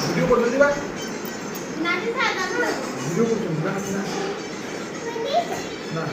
video করতে দিবা video করতে না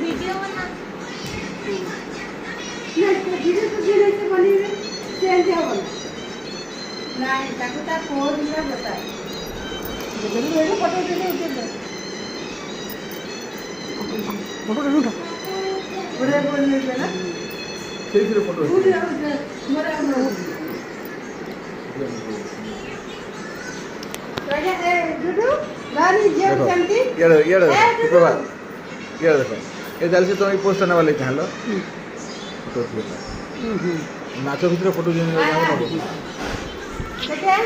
वीडियो बना नहीं ताको ता फोन दिला बता फोटो दे उठा बड़े बोलने पे ना সেই ফটো मोरा राजा ए डुडू गाड़ी जेब चलती ये प्रभा ये देखो ये जल्दी से तो एक पोस्ट करने वाले चाहलो फोटो नाचो भीतर फोटो देखा